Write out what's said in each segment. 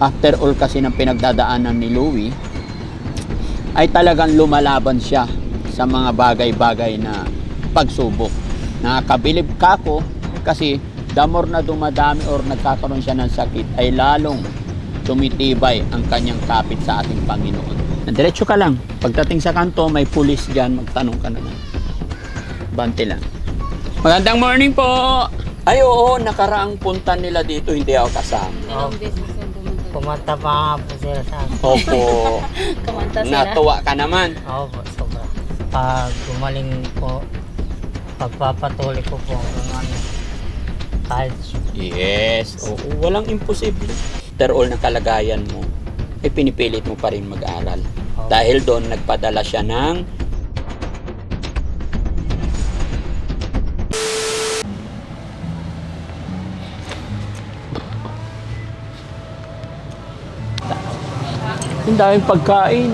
After all kasi ng pinagdadaanan ni Louie, ay talagang lumalaban siya sa mga bagay-bagay na pagsubok. Nakakabilib ka ko kasi the more na dumadami or nagkakaroon siya ng sakit ay lalong tumitibay ang kanyang kapit sa ating Panginoon. Diretso ka lang. Pagdating sa kanto, may pulis dyan. Magtanong ka na lang. Bante lang. Magandang morning po! Ay oo, nakaraang punta nila dito, hindi ako kasama. Ilang beses ang pumunta? Pumunta pa nga po sila sa akin. Opo. Kumanta sila? Natuwa ka naman. Opo, sobra. Pag gumaling po, pagpapatuloy ko po hanggang ano, kahit Yes. Oo, walang imposible. After all ng kalagayan mo, ay pinipilit mo pa rin mag-aral. Oo. Dahil doon, nagpadala siya ng ang daming pagkain.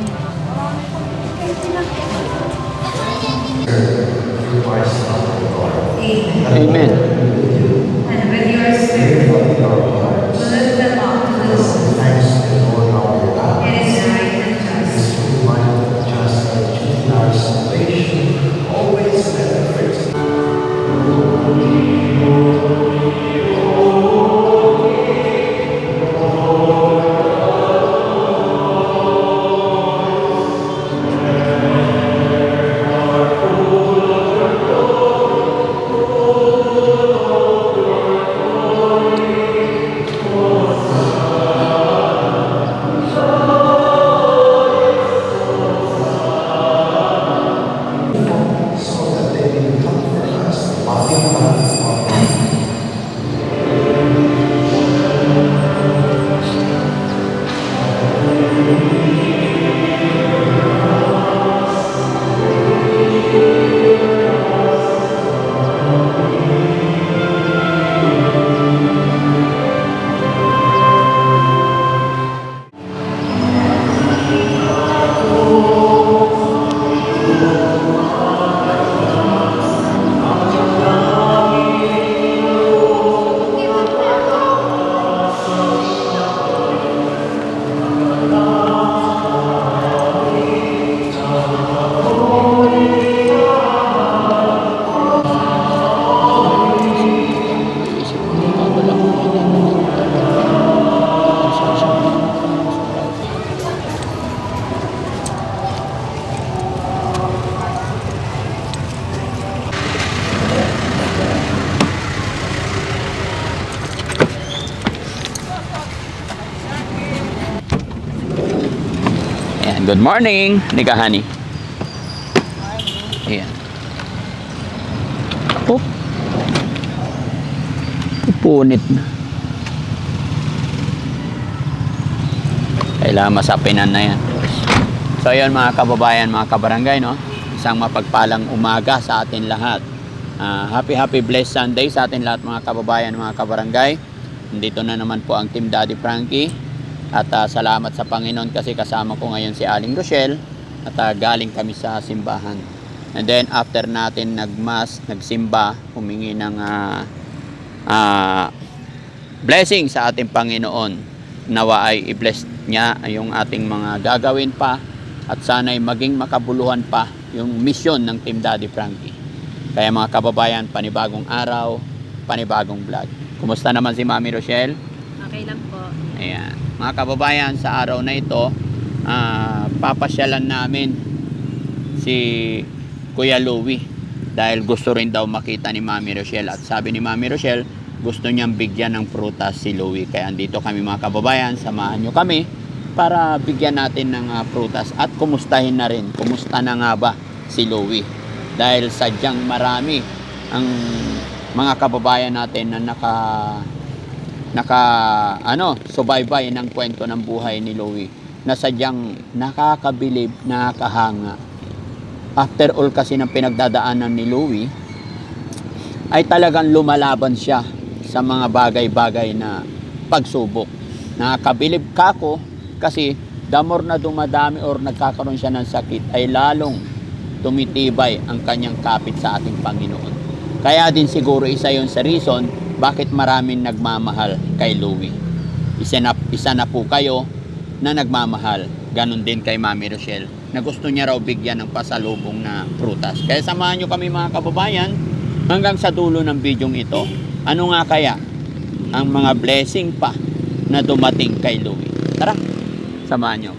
Amen. And with your spirit, lift them up to the Lord. It is right and just. Ayan, good morning, Nika Honey. Ayan. Oh. Punit na. Kailangan masapinan na yan. So yun mga kababayan, mga kabarangay, no? Isang mapagpalang umaga sa atin lahat. Happy blessed Sunday sa atin lahat mga kababayan, mga kabarangay. Nandito na naman po ang Team Daddy Frankie. At salamat sa Panginoon kasi kasama ko ngayon si Aling Rochelle. At galing kami sa simbahan. And then after natin nagmas, nagsimba, humingi ng blessing sa ating Panginoon. Nawa ay i-bless niya yung ating mga gagawin pa. At sana'y maging makabuluhan pa yung mission ng Team Daddy Frankie. Kaya mga kababayan, panibagong araw, panibagong vlog. Kumusta naman si Mami Rochelle? Okay lang po. Ayan. Mga kababayan, sa araw na ito, papasyalan namin si Kuya Louie. Dahil gusto rin daw makita ni Mami Rochelle. At sabi ni Mami Rochelle, gusto niyang bigyan ng prutas si Louie. Kaya andito kami mga kababayan, samahan nyo kami para bigyan natin ng prutas at kumustahin na rin. Kumusta na nga ba si Louie? Dahil sadyang marami ang mga kababayan natin na subaybay ng kwento ng buhay ni Louie na sadyang nakakabilib, nakakahanga. After all kasi ng pinagdadaanan ni Louie ay talagang lumalaban siya sa mga bagay-bagay na pagsubok. Nakakabilib ka ko kasi the more na dumadami or nagkakaroon siya ng sakit ay lalong tumitibay ang kanyang kapit sa ating Panginoon. Kaya din siguro isa yon sa reason bakit maraming nagmamahal kay Louie. isa na po kayo na nagmamahal. Ganon din kay Mami Rochelle na gusto niya raw bigyan ng pasalubong na prutas. Kaya samahan nyo kami mga kababayan hanggang sa dulo ng bidyong ito. Ano nga kaya ang mga blessing pa na dumating kay Louie? Tara, samahan nyo.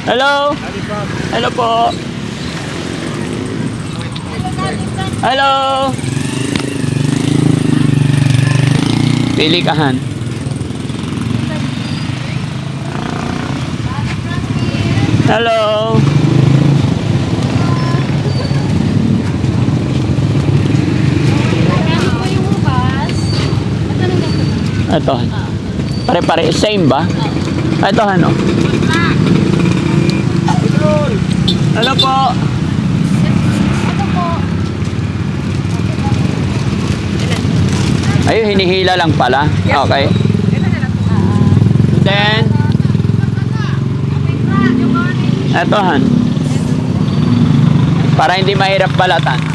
Hello! Hello po! Hello! Pili ka, Han. Hello! Kano po yung ubas? Magkano ganito? Ito, Han. Pare-pare, same ba? Ito, Han, oh. Hello po! Ito po. Ayun, hinihila lang pala. Okay. Then, eto, Han. Para hindi mahirap balatan.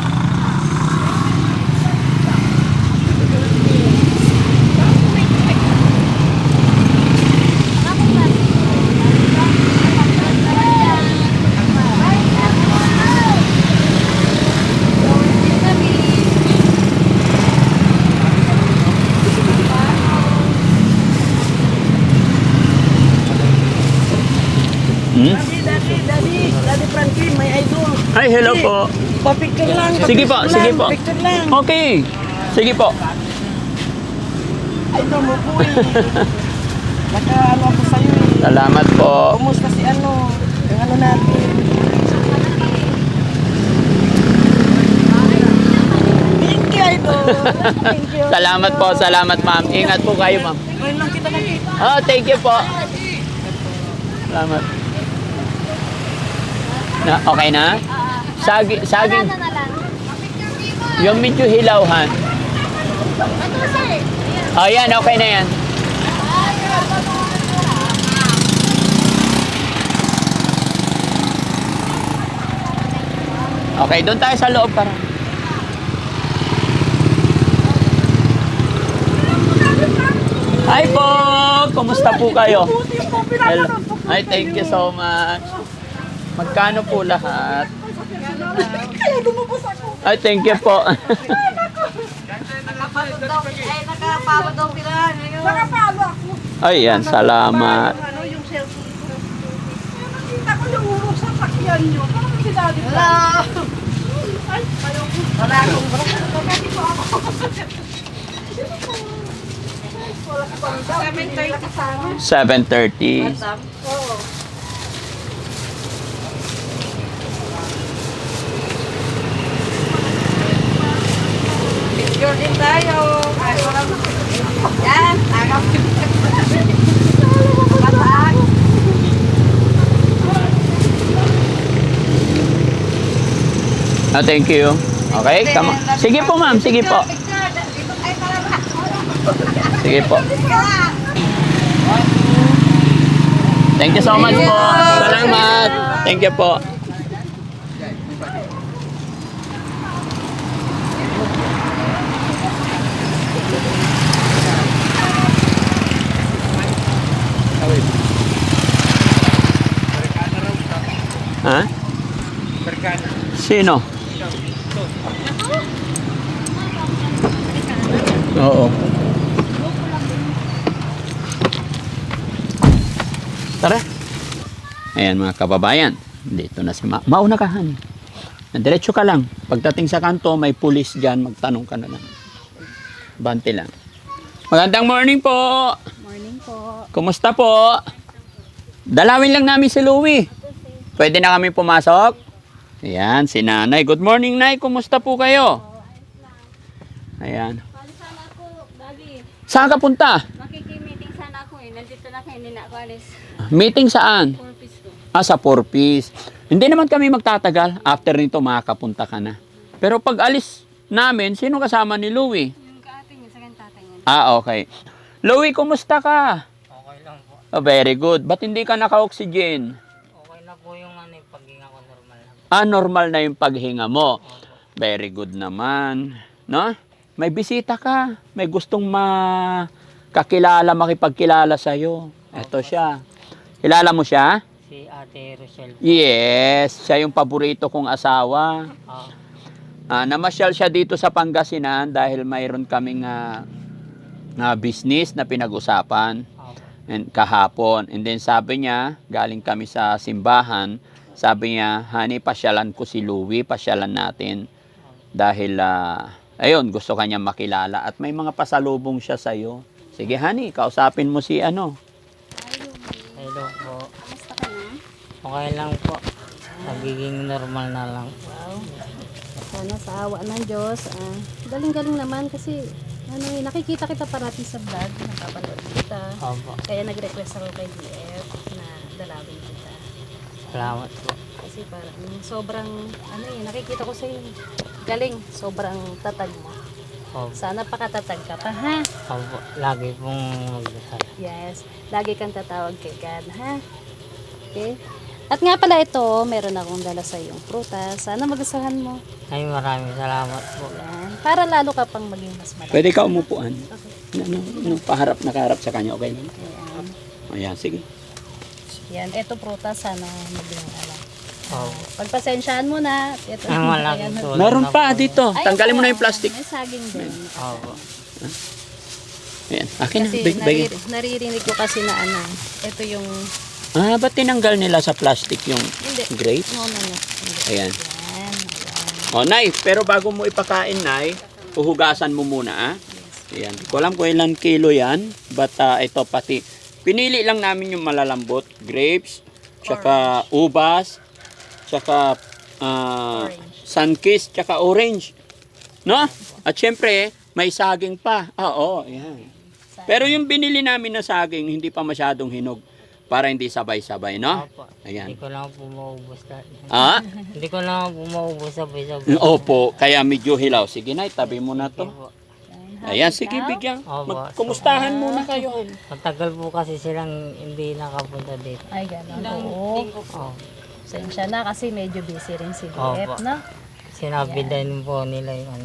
Hmm? Daddy Frankie, may idol. Ay, hello po. Pa-picture lang. Sige po, sige po. Picture lang. Okay. Sige po. Idol mo po eh. Naka-ano ako sa'yo eh. Salamat po. Kumusta si ano? Yung ano natin. Thank you, idol. Thank you. Salamat po, salamat ma'am. Ingat po kayo ma'am. Ngayon lang kita nakita. Oh, thank you po. Salamat. Na, okay na? Saging. Na lang. Yung medyo hilawhan. Ito sir. Oh, yan. Okay na yan. Okay, doon tayo sa loob para. Hi po! Kumusta po kayo? Hello. Ay, thank you so much. Magkano po lahat? Kaya lumabas ako. Ay, thank you po. Nakapalo daw pila. Nakapalo ako. Ay, yan. Salamat. Ano yung cellphone ko. Nakita ko yung urong sa sakyan nyo. Parang si Daddy Hello. Ay, wala akong Pagkati ko ako. Wala ka pang 7:30 kasama. 7:30. Oo. Picture din tayo. Ay, wala na. Yan, tagap. Bataan. Ah, thank you. Okay, come on. Sige po, ma'am. Sige po. Sige po. Thank you so much po. Salamat. Thank you po. Ha? Sino? Oo. Tara. Ayan mga kababayan. Dito na si Mauna ka, Han. Diretso ka lang. Pagdating sa kanto, may pulis dyan. Magtanong ka na lang. Bante lang. Magandang morning po. Morning po. Kumusta po? Dalawin lang namin si Louie. Pwede na kami pumasok? Ayan, si Nanay. Good morning, Nay. Kumusta po kayo? Ayan. Pali sana ako, Daddy. Saan ka punta? Makiki-meeting sana ako eh. Nandito na kayo, hindi na ako alis. Meeting saan? Purpose ko. Ah, sa Porpis. Hindi naman kami magtatagal. After nito, makakapunta ka na. Pero pag alis namin, sino kasama ni Louie? Yung kaating yun, sa tatay niya. Ah, okay. Louie, kumusta ka? Okay lang po. Oh, very good. Ba't hindi ka naka-oxygen? Okay na po yung ano, yung paghinga ko normal lang. Ah, normal na yung paghinga mo. Very good naman. No? may bisita ka. May gustong makipagkilala sa'yo. Ito siya. Kilala mo siya? Si Ate Rochelle po. Yes, siya yung paborito kong asawa. Oh, Namasyal siya dito sa Pangasinan dahil mayroon kaming business na pinag-usapan oh, and kahapon. And then sabi niya, galing kami sa simbahan, sabi niya, honey, pasyalan ko si Louie, pasyalan natin. Dahil, ayun, gusto kanya makilala at may mga pasalubong siya sa'yo. Sige, honey, kausapin mo si ano. hello po. Kamusta ka na? Okay lang po. Nagiging normal na lang. Sana sa awa ng Diyos, galing-galing naman kasi nakikita kita parati sa vlog, napapanood kita. Opo. Kaya nag-request ako kay DF na dalawin kita. Salamat po. Kasi parang sobrang, nakikita ko sa'yo. Galing, sobrang tatag mo. Opo. Sana pakatatag ka pa, ha? Opo. Lagi pong magdasal. Yes, lagi kang tatawag kay God, ha? Okay? At nga pala ito, meron akong dala sa iyong prutas. Sana magustuhan mo. Ay, maraming salamat po. Yan. Para lalo ka pang maging mas malaki. Pwede ka umupuan. Okay. Nakaharap sa kanya, okay lang? Ayan. Ayan, sige. Yan, ito prutas, sana maging Opo. pagpasensyaan mo na. Ito, Ang malaking ayan. tulong Meron na pa po. dito. Ay, Tanggalin mo na oo, yung plastic. May saging din. Opo. Ayan, akin na. Kasi naririnig ko kasi na ito yung, Ba't tinanggal nila sa plastic yung hindi. grapes? No. Hindi. Ayan. Yan. O, Nay, pero bago mo ipakain, Nay, uhugasan mo muna, Ayan. Di ko alam kung ilang kilo yan. But ito pati. Pinili lang namin yung malalambot. Grapes, tsaka ubas, tsaka sunkist, tsaka orange. No? At syempre, may saging pa. Oo, ayan. Pero yung binili namin na saging, hindi pa masyadong hinog. Para hindi sabay-sabay, no? Opo. Ayan. Hindi ko lang po maubos lahat. Ah? Hindi ko lang po maubos sabay-sabay. Opo, kaya medyo hilaw. Sige na, tabi mo na to. Opo. Ayan, sige, bigyan. Opo. Kumustahan muna kayo. Matagal po kasi silang hindi nakapunta dito. Ay, gano'n. Oo. Oh. Sensya na kasi medyo busy rin si Opo. DF, no? Sinabi din po nila yung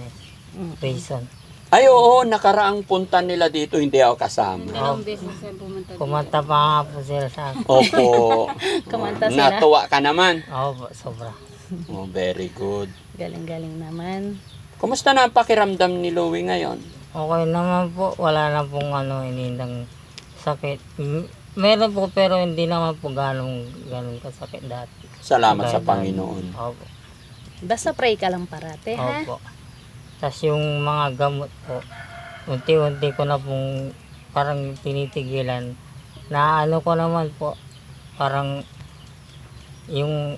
reason. Ay, oo, nakaraang punta nila dito, hindi ako kasama. Dalawang beses siya pumunta dito. Kumanta pa nga po sila sa akin. Opo. Kumanta sila. Natuwa ka naman. Opo, sobra. Oh, very good. Galing-galing naman. Kumusta na ang pakiramdam ni Louie ngayon? Okay naman po. Wala na pong inindang sakit. Meron po pero hindi naman po ganong kasakit dati. Salamat sa Dahil- Panginoon. Opo. Basta pray ka lang parate, ha? Opo. Tapos yung mga gamot po, unti-unti ko na pong parang tinitigilan. Na ko naman po, parang yung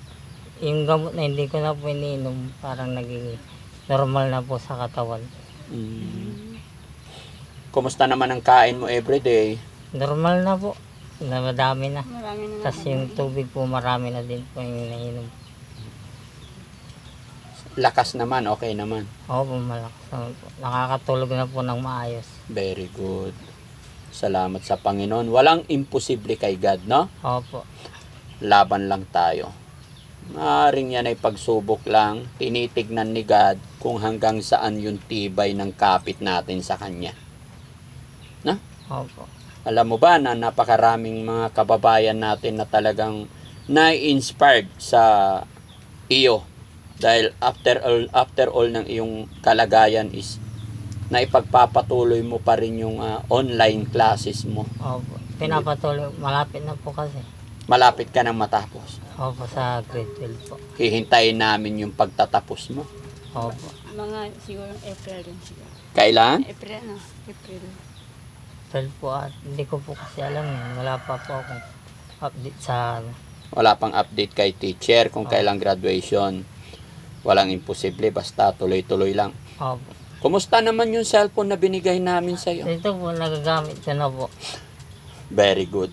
gamot na hindi ko na po iniinom, parang naging normal na po sa katawan. Kumusta naman ang kain mo everyday? Normal na po, na madami na. Marami na Tapos yung tubig po, marami na din po yung nainom. Lakas naman, okay naman. Opo, malakas naman po. Nakakatulog na po ng maayos. Very good. Salamat sa Panginoon. Walang imposible kay God, no? Opo. Laban lang tayo. Maaaring yan ay pagsubok lang. Tinitignan ni God kung hanggang saan yung tibay ng kapit natin sa Kanya. No? Opo. Alam mo ba na napakaraming mga kababayan natin na talagang na-inspired sa iyo dahil after all ng iyong kalagayan is na ipagpapatuloy mo pa rin yung online classes mo. Opo. Pinapatuloy. Malapit na po kasi. Malapit ka nang matapos. Opo, sa grade 12 po. Hihintayin namin yung pagtatapos mo. Opo. Mga siguro April din siguro. Kailan? April na. April. 12 po at hindi ko po kasi alam yun. Wala pa po akong update sa Wala pang update kay teacher kung kailang graduation. Walang imposible, basta tuloy-tuloy lang. Opo. Kumusta naman yung cellphone na binigay namin sa iyo? Dito po, nagagamit ko na po. Very good.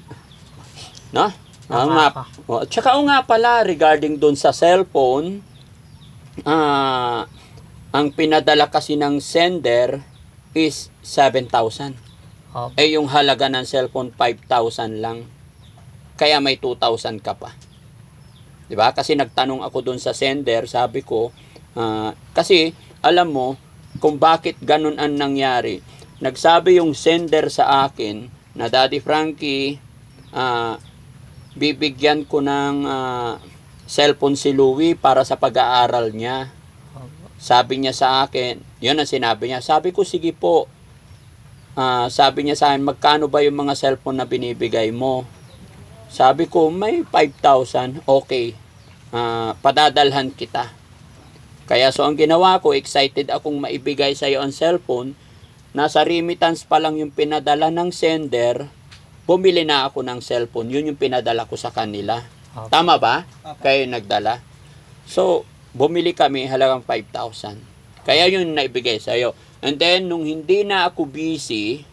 No? Tama ka. Tsaka nga pala, regarding doon sa cellphone, ang pinadala kasi ng sender is 7,000. Opo. Eh yung halaga ng cellphone 5,000 lang. Kaya may 2,000 ka pa. 'Di ba? Kasi nagtanong ako doon sa sender, sabi ko, kasi alam mo, kung bakit ganun ang nangyari. Nagsabi yung sender sa akin na Daddy Frankie, bibigyan ko ng cellphone si Louie para sa pag-aaral niya. Sabi niya sa akin, yun ang sinabi niya. Sabi ko, sige po. Sabi niya sa akin, magkano ba yung mga cellphone na binibigay mo? Sabi ko, may 5,000. Okay. Padadalhan kita. Kaya so ang ginawa ko, excited akong maibigay sa iyo ang cellphone. Nasa remittance pa lang yung pinadala ng sender, bumili na ako ng cellphone. Yun yung pinadala ko sa kanila. Opo. Tama ba? Kayo nagdala. So, bumili kami halagang 5,000. Kaya yun naibigay sa iyo. And then, nung hindi na ako busy,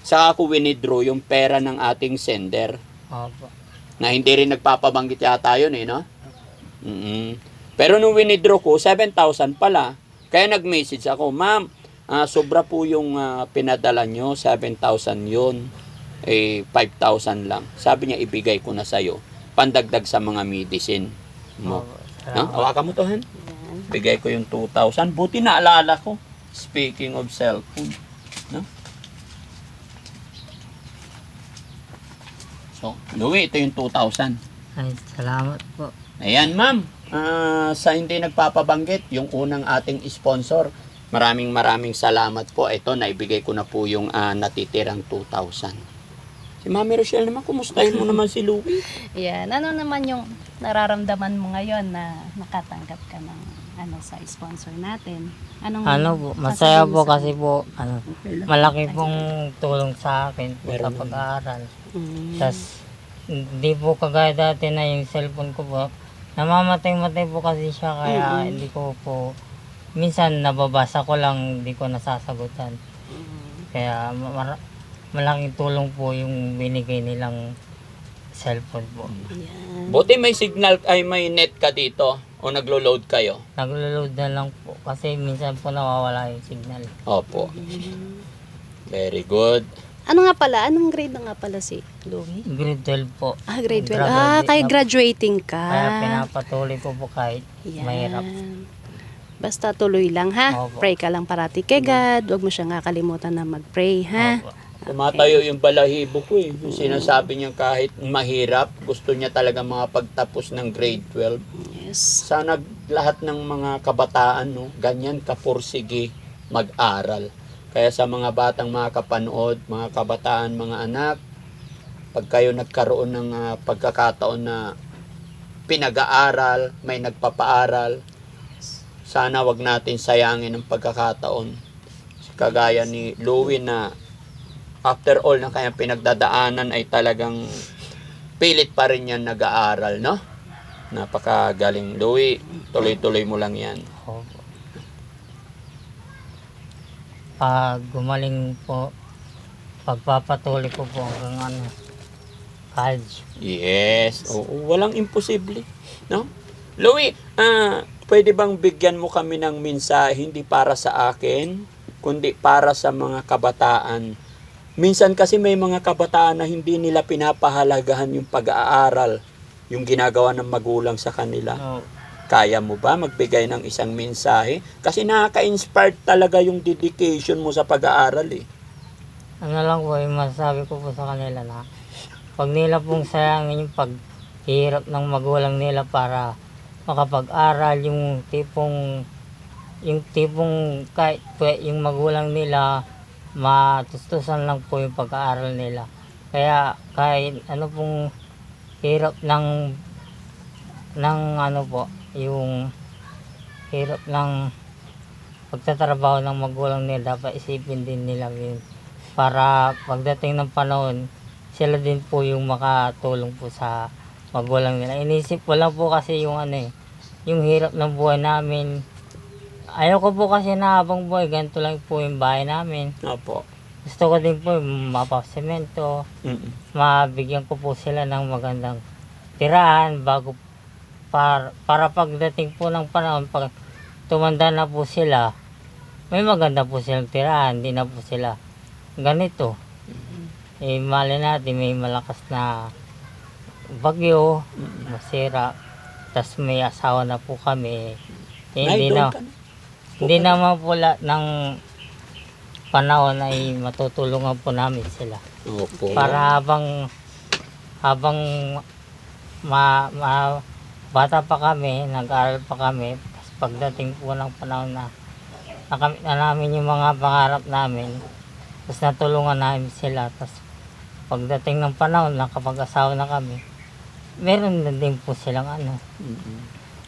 saka ako winidraw yung pera ng ating sender. Opo. Na hindi rin nagpapabanggit yata yun no? Pero nung winidraw ko, 7,000 pala. Kaya nag-message ako, ma'am, sobra po yung pinadala nyo, 7,000 yun. 5,000 lang. Sabi niya, ibigay ko na sa'yo. Pandagdag sa mga medicine mo. Opo. No? Hawakan mo to, Han. Bigay ko yung 2,000. Buti naalala ko. Speaking of cellphone. No? So, Louie, ito yung 2,000. Ay, salamat po. Ayan, ma'am. Sa hindi nagpapabanggit, yung unang ating sponsor, maraming salamat po. Ito, naibigay ko na po yung natitirang 2,000. Si Mami Rochelle naman, kumustahin mo naman si Louie? Yan. Ano naman yung nararamdaman mo ngayon na nakatanggap ka ng sa sponsor natin? Masaya sasabihin po mo sa- kasi po, malaki pong tulong sa akin po sa pag-aaral. Tas, hindi po kagaya dati na yung cellphone ko po, namamatay-matay po kasi siya, kaya hindi ko po, minsan nababasa ko lang, hindi ko nasasagutan. Kaya malaking tulong po yung binigay nilang cellphone po. Buti may signal, may net ka dito o naglo-load kayo? Naglo-load na lang po kasi minsan po nawawala yung signal. Opo. Very good. Ano nga pala? Anong grade na nga pala si Louie? Grade 12 po. Grade 12. Graduate Kaya na- graduating ka. Kaya pinapatuloy ko po kahit mahirap. Basta tuloy lang ha. Opo. Pray ka lang parati kay God. Huwag mo siya nga kalimutan na mag-pray ha. Opo. Tumatayo yung balahibo ko eh. Yung sinasabi niya kahit mahirap, gusto niya talaga makapagtapos ng grade 12. Yes. Sana lahat ng mga kabataan, no, ganyan kapursige mag-aral. Kaya sa mga batang makakapanood, mga kabataan, mga anak, pag kayo nagkaroon ng pagkakataon na pinag-aaral, may nagpapaaral, sana wag natin sayangin ang pagkakataon. Kagaya ni Louie na after all ng kanyang pinagdadaanan ay talagang pilit pa rin yan nag-aaral, no? Napakagaling. Louie, tuloy-tuloy mo lang yan. Opo. Pag gumaling po, pagpapatuloy ko po hanggang college. Yes. Oo, walang imposible, no? Louie, pwede bang bigyan mo kami ng mensahe hindi para sa akin, kundi para sa mga kabataan? Minsan kasi may mga kabataan na hindi nila pinapahalagahan yung pag-aaral, yung ginagawa ng magulang sa kanila. No, Kaya mo ba magbigay ng isang mensahe? Kasi nakaka-inspired talaga yung dedication mo sa pag-aaral eh. ano lang po, yung masasabi ko po sa kanila na pag nila pong sayangin yung paghihirap ng magulang nila para makapag-aral, yung tipong kahit yung magulang nila matustusan lang po yung pag-aaral nila. Kaya kahit ano pong hirap ng yung hirap ng pagtatrabaho ng magulang nila, dapat isipin din nila yun. Para pagdating ng panahon, sila din po yung makatulong po sa magulang nila. Inisip ko lang po kasi yung yung hirap ng buhay namin. Ayaw ko po kasi na habang buhay, ganito lang po yung bahay namin. Opo. Gusto ko din po mapasemento, mabigyan ko po sila ng magandang tirahan bago para pagdating po ng panahon, pag tumanda na po sila, may maganda po silang tirahan, hindi na po sila ganito. Mali natin, may malakas na bagyo, masira, tas may asawa na po kami. Hindi na. Hindi naman po ng panahon ay matutulungan po namin sila. Opo. Para habang bata pa kami, nag-aaral pa kami, tapos pagdating po ng panahon na nakamit na namin yung mga pangarap namin, tapos natulungan namin sila, tapos pagdating ng panahon, nakapag-asawa na kami, meron na din po silang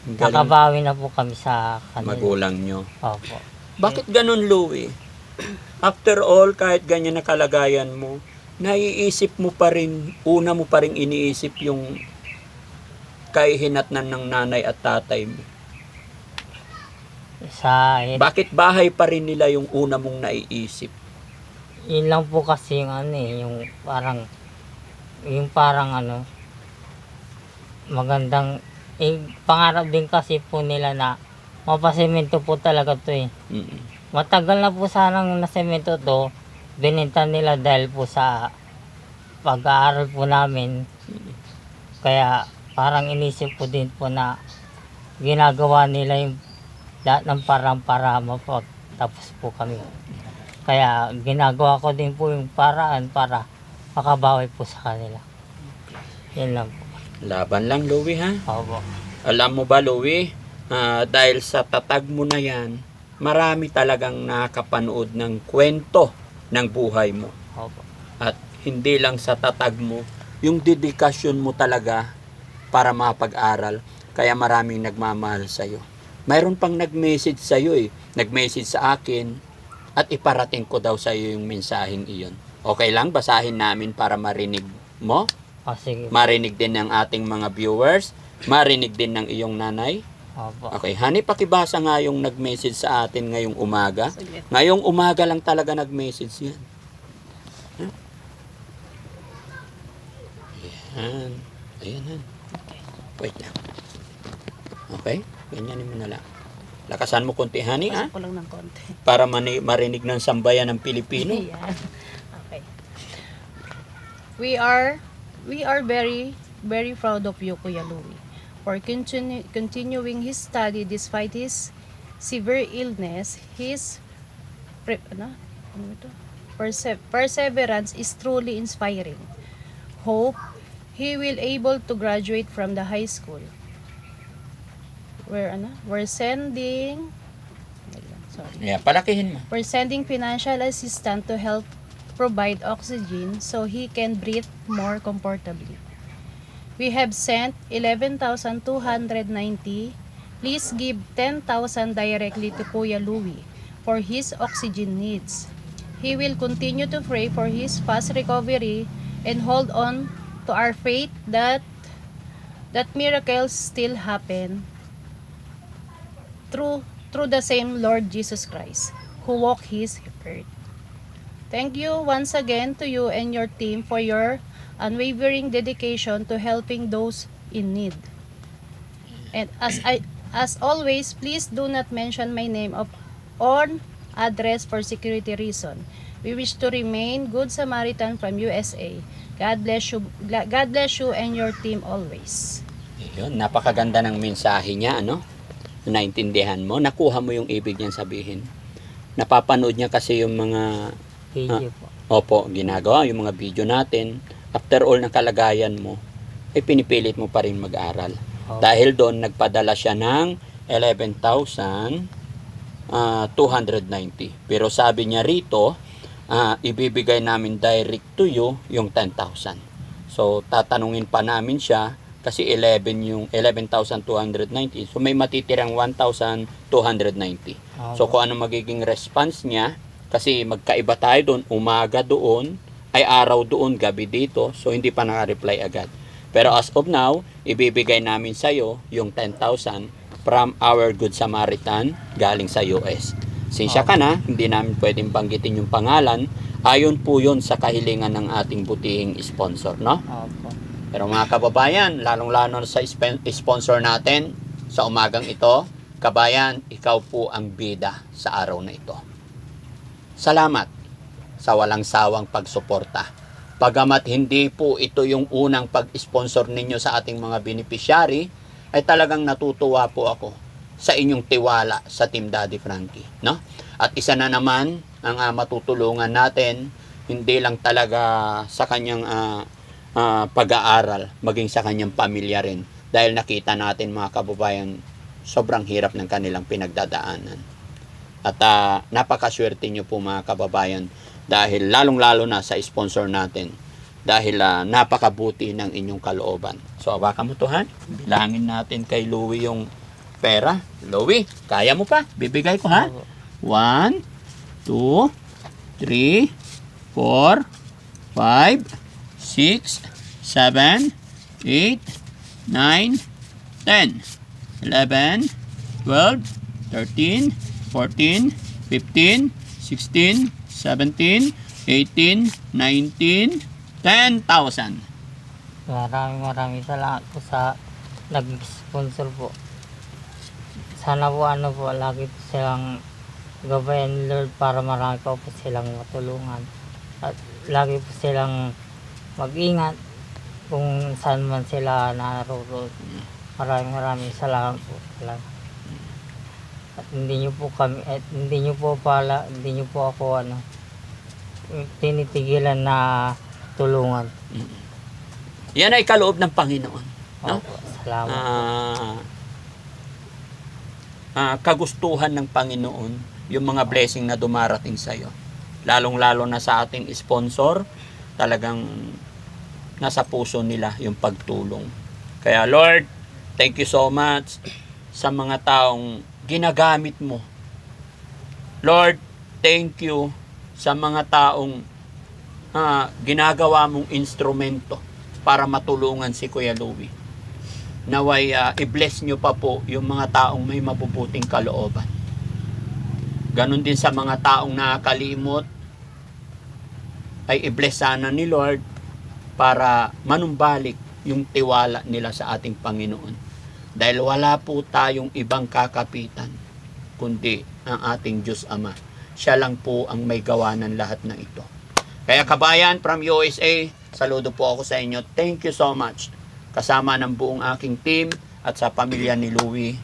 Galing nakabawi na po kami sa kanila. magulang nyo. Opo. Bakit ganun, Louie? After all, kahit ganyan na kalagayan mo, naiisip mo pa rin, una mo pa rin iniisip yung kahihinatnan ng nanay at tatay mo. Bakit bahay pa rin nila yung una mong naiisip? Yun lang po kasi yung parang magandang, pangarap din kasi po nila na mapasemento po talaga to eh. Matagal na po sanang nasemento to, binenta nila dahil po sa pag-aaral po namin. Kaya parang inisip ko din po na ginagawa nila yung lahat ng parang para mapagtapos po kami. Kaya ginagawa ko din po yung paraan para makabawi po sa kanila. Yan lang po. Laban lang, Louie, ha? Opo. Alam mo ba, Louie, dahil sa tatag mo na yan, marami talagang nakapanood ng kwento ng buhay mo. Opo. At hindi lang sa tatag mo, yung dedikasyon mo talaga para mapag-aral. Kaya maraming nagmamahal sa'yo. Mayroon pang nag-message sa'yo eh. Nag-message sa akin at iparating ko daw sa'yo yung mensaheng iyon. Okay lang, basahin namin para marinig mo. Sige. Marinig din ng ating mga viewers. Marinig din ng iyong nanay. Opo. Okay, honey, pakibasa nga yung nag-message sa atin ngayong umaga. Sige. Ngayong umaga lang talaga nag-message yan. Huh? Yan. Ayan, han. Wait lang. Okay? Ganyanin mo na lang. Lakasan mo konti, honey, ha? Pasok ko lang ng konti. Para marinig ng sambayan ng Pilipino. Ayan. Okay. We are very, very proud of you, Kuya Louie, for continuing his study despite his severe illness. His perseverance is truly inspiring. Hope he will able to graduate from the high school. We're sending Yeah, palakihin mo. We're sending financial assistance to help provide oxygen so he can breathe more comfortably. We have sent 11,290. Please give 10,000 directly to Kuya Louie for his oxygen needs. He will continue to pray for his fast recovery and hold on to our faith that miracles still happen through the same Lord Jesus Christ who walked his earth. Thank you once again to you and your team for your unwavering dedication to helping those in need. And as always, please do not mention my name or address for security reason. We wish to remain good Samaritan from USA. God bless you and your team always. Yun, napakaganda ng mensahe niya, ano? Naintindihan mo, nakuha mo yung ibig niyang sabihin. Napapanood niya kasi yung mga Video po. opo, ginagawa yung mga video natin. After all ng kalagayan mo, ay pinipilit mo pa rin mag-aral. Opo. Dahil doon, nagpadala siya ng 11,290. Pero sabi niya rito, ibibigay namin direct to you yung 10,000. So, tatanungin pa namin siya kasi 11,290. So, may matitirang 1,290. So, kung ano magiging response niya, kasi magkaiba tayo doon, umaga doon, ay araw doon, gabi dito. So, hindi pa naka-reply agad. Pero as of now, ibibigay namin sa'yo yung 10,000 from our Good Samaritan galing sa US. Sinsya ka na, hindi namin pwedeng banggitin yung pangalan. Ayon po yun sa kahilingan ng ating butihing sponsor, no? Opo. Pero mga kababayan, lalong-lalo sa sponsor natin sa umagang ito, kabayan, ikaw po ang bida sa araw na ito. Salamat sa walang sawang pagsuporta. Pagamat hindi po ito yung unang pag-sponsor ninyo sa ating mga beneficiary, ay talagang natutuwa po ako sa inyong tiwala sa Team Daddy Frankie, no? At isa na naman ang matutulungan natin, hindi lang talaga sa kanyang pag-aaral, maging sa kanyang pamilya rin. Dahil nakita natin mga kababayan, sobrang hirap ng kanilang pinagdadaanan. At napakaswerte nyo po mga kababayan, dahil lalong-lalo na sa sponsor natin, dahil napakabuti ng inyong kalooban. So, awakan mo to, Han. Bilangin natin kay Louie yung pera. Louie, kaya mo pa? Bibigay ko, ha? 1, 2, 3, 4, 5, 6, 7, 8, 9, 10, 11, 12, 13, 14, 15, 16, 17, 18, 19, 10,000. Maraming salamat po sa nag-sponsor po. Sana po lagi po silang gabayan ni Lord para marami pa po silang matulungan. At lagi po silang mag-ingat kung saan man sila naroon. Maraming salamat po. At hindi niyo po ako tinitigilan na tulungan. Yan ay kaloob ng Panginoon. No? Opo, salamat po. Kagustuhan ng Panginoon yung mga blessing na dumarating sa iyo. Lalong-lalo na sa ating sponsor, talagang nasa puso nila yung pagtulong. Kaya Lord, thank you so much sa mga taong ginagamit mo. Lord, thank you sa mga taong ginagawa mong instrumento para matulungan si Kuya Louie. Naway i-bless nyo pa po yung mga taong may mabubuting kalooban. Ganon din sa mga taong nakakalimot, ay i-bless sana ni Lord para manumbalik yung tiwala nila sa ating Panginoon. Dahil wala po tayong ibang kakapitan, kundi ang ating Diyos Ama. Siya lang po ang may gawa ng lahat ng ito. Kaya kabayan from USA, saludo po ako sa inyo. Thank you so much. Kasama ng buong aking team at sa pamilya ni Louie.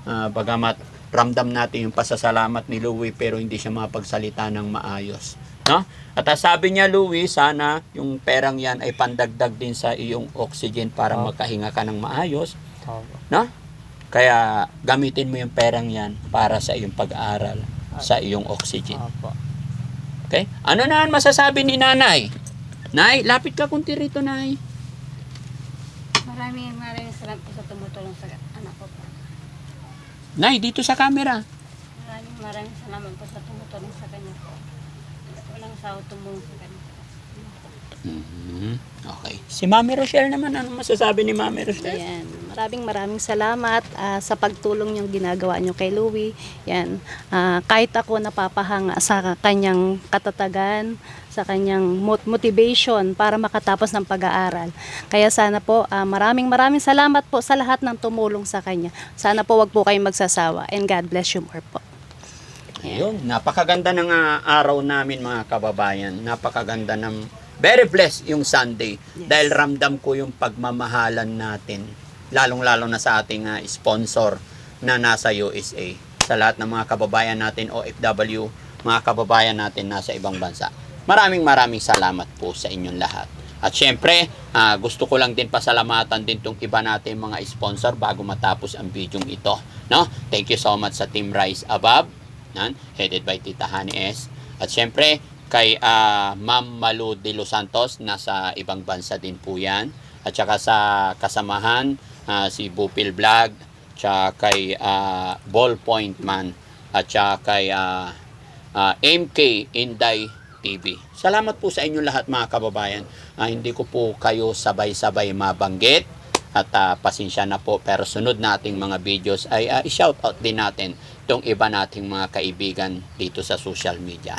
Bagamat ramdam natin yung pasasalamat ni Louie pero hindi siya mapagsalita ng maayos. No? At sabi niya, Louie, sana yung perang yan ay pandagdag din sa iyong oxygen para makahinga ka ng maayos. No? Kaya gamitin mo yung perang yan para sa iyong pag-aaral, sa iyong oxygen. Okay? Ano na ang masasabi ni Nanay? Nay, lapit ka kunti rito, Nay. Maraming salamat po sa tumutulong sa anak ko po. Nay, dito sa camera. Maraming salamat po sa tumutulong sa kanya po. Walang sawa tumulong sa kanya. Okay. Si Mami Rochelle naman, ano masasabi ni Mami Rochelle? Yan. Maraming salamat sa pagtulong yung ginagawa nyo kay Louie. Yan. Kahit ako napapahanga sa kanyang katatagan, sa kanyang motivation para makatapos ng pag-aaral. Kaya sana po, maraming salamat po sa lahat ng tumulong sa kanya. Sana po wag po kayong magsasawa. And God bless you more po. Ayun, napakaganda ng araw namin mga kababayan. Napakaganda ng very blessed yung Sunday. Yes. Dahil ramdam ko yung pagmamahalan natin. Lalong-lalo na sa ating sponsor na nasa USA. Sa lahat ng mga kababayan natin, OFW, mga kababayan natin nasa ibang bansa. Maraming salamat po sa inyong lahat. At syempre, gusto ko lang din pasalamatan din tong iba natin mga sponsor bago matapos ang video ito. No? Thank you so much sa Team Rise Above, headed by Tita Hani S. At syempre, kay Ma'am Malu de Los Santos, nasa ibang bansa din po yan. At saka sa kasamahan, si Bupil Vlog, tsaka kay Ballpoint Man, at saka kay MK Inday TV. Salamat po sa inyo lahat mga kababayan. Hindi ko po kayo sabay-sabay mabanggit at pasensya na po, pero sunod nating mga videos ay i-shoutout din natin itong iba nating mga kaibigan dito sa social media.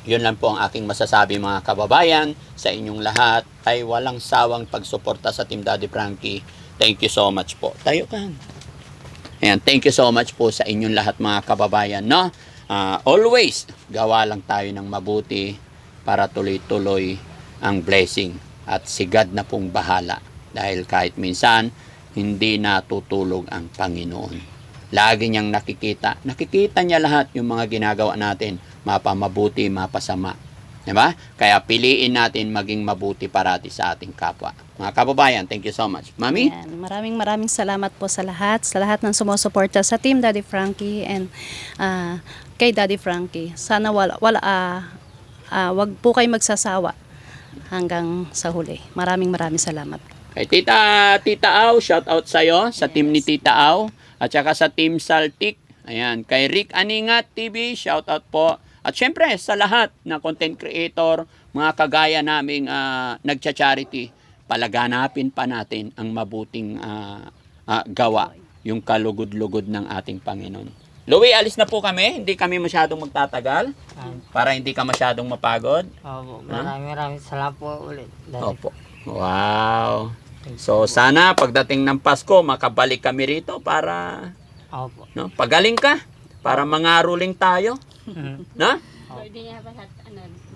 Yun lang po ang aking masasabi mga kababayan. Sa inyong lahat ay walang sawang pagsuporta sa Team Daddy Frankie. Thank you so much po. Tayo ka. Ayan, thank you so much po sa inyong lahat mga kababayan. No? Always, gawa lang tayo ng mabuti para tuloy-tuloy ang blessing. At si God na pong bahala. Dahil kahit minsan, hindi natutulog ang Panginoon. Lagi niyang nakikita. Nakikita niya lahat yung mga ginagawa natin. Mapamabuti, mapasama. Diba? Kaya piliin natin maging mabuti parati sa ating kapwa. Mga kababayan, thank you so much. Mami? Yan. Maraming salamat po sa lahat ng sumusuporta sa Team Daddy Frankie and kay Daddy Frankie. Sana wag po kayo magsasawa hanggang sa huli. Maraming salamat. Kay Tita Au, shout out sa'yo, sa team ni Tita Au, at saka sa Team Saltik. Ayan, kay Rick Aningat TV, shout out po. At syempre, sa lahat na content creator, mga kagaya naming nagcha-charity, palaganapin pa natin ang mabuting gawa, yung kalugod-lugod ng ating Panginoon. Louie, alis na po kami. Hindi kami masyadong magtatagal para hindi ka masyadong mapagod. Opo, maraming salamat po ulit. Opo. Wow. So, sana pagdating ng Pasko, makabalik kami rito para, Opo. no, pagaling ka, para mangaruling tayo. No? Birthday niya pa sa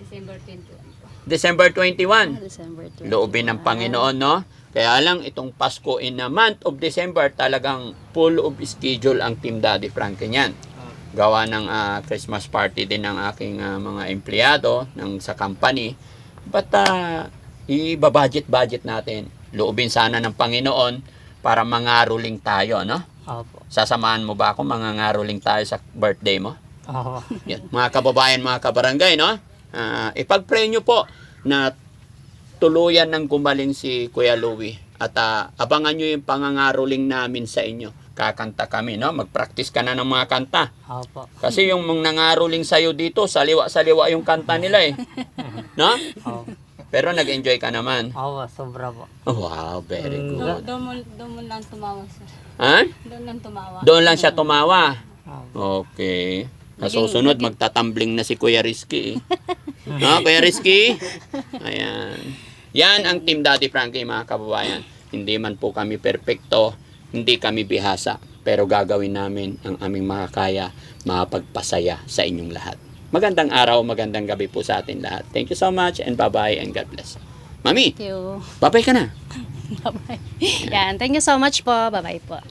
December 21 po. December 21. December 2. Loobin ng Panginoon, no? Kaya lang, itong Pasko in the month of December, talagang full of schedule ang Team Daddy Frankie niyan. Gawa ng Christmas party din ng aking mga empleyado sa company. But, i-budget natin. Loobin sana ng Panginoon para mangaruling tayo, no? Opo. Sasamahan mo ba ako? Mangangaruling tayo sa birthday mo? Opo. Yan. Mga kababayan, mga kabarangay, no? Ipag-pray nyo po na tuluyan ng gumaling si Kuya Louie. At abangan nyo yung pangangaruling namin sa inyo. Kakanta kami, no? Mag-practice ka na ng mga kanta. Opo. Kasi yung mga nangaruling sa'yo dito, saliwa-saliwa yung kanta nila eh. No? Opo. Pero nag-enjoy ka naman. Opo, sobra po. Oh, wow, very good. Doon mo lang tumawa, sir. Ha? Doon lang tumawa. Doon lang siya tumawa. Opo. Okay. Sa susunod, magtatumbling na si Kuya Rizky. No, Kuya Rizky? Ayan. Yan ang Team Daddy Frankie, mga kababayan. Hindi man po kami perpekto, hindi kami bihasa, pero gagawin namin ang aming makakaya, mapagpasaya sa inyong lahat. Magandang araw, magandang gabi po sa atin lahat. Thank you so much and bye-bye and God bless. Mami, Thank you. bye-bye ka na. Bye-bye. Yan. Thank you so much po. Bye-bye po.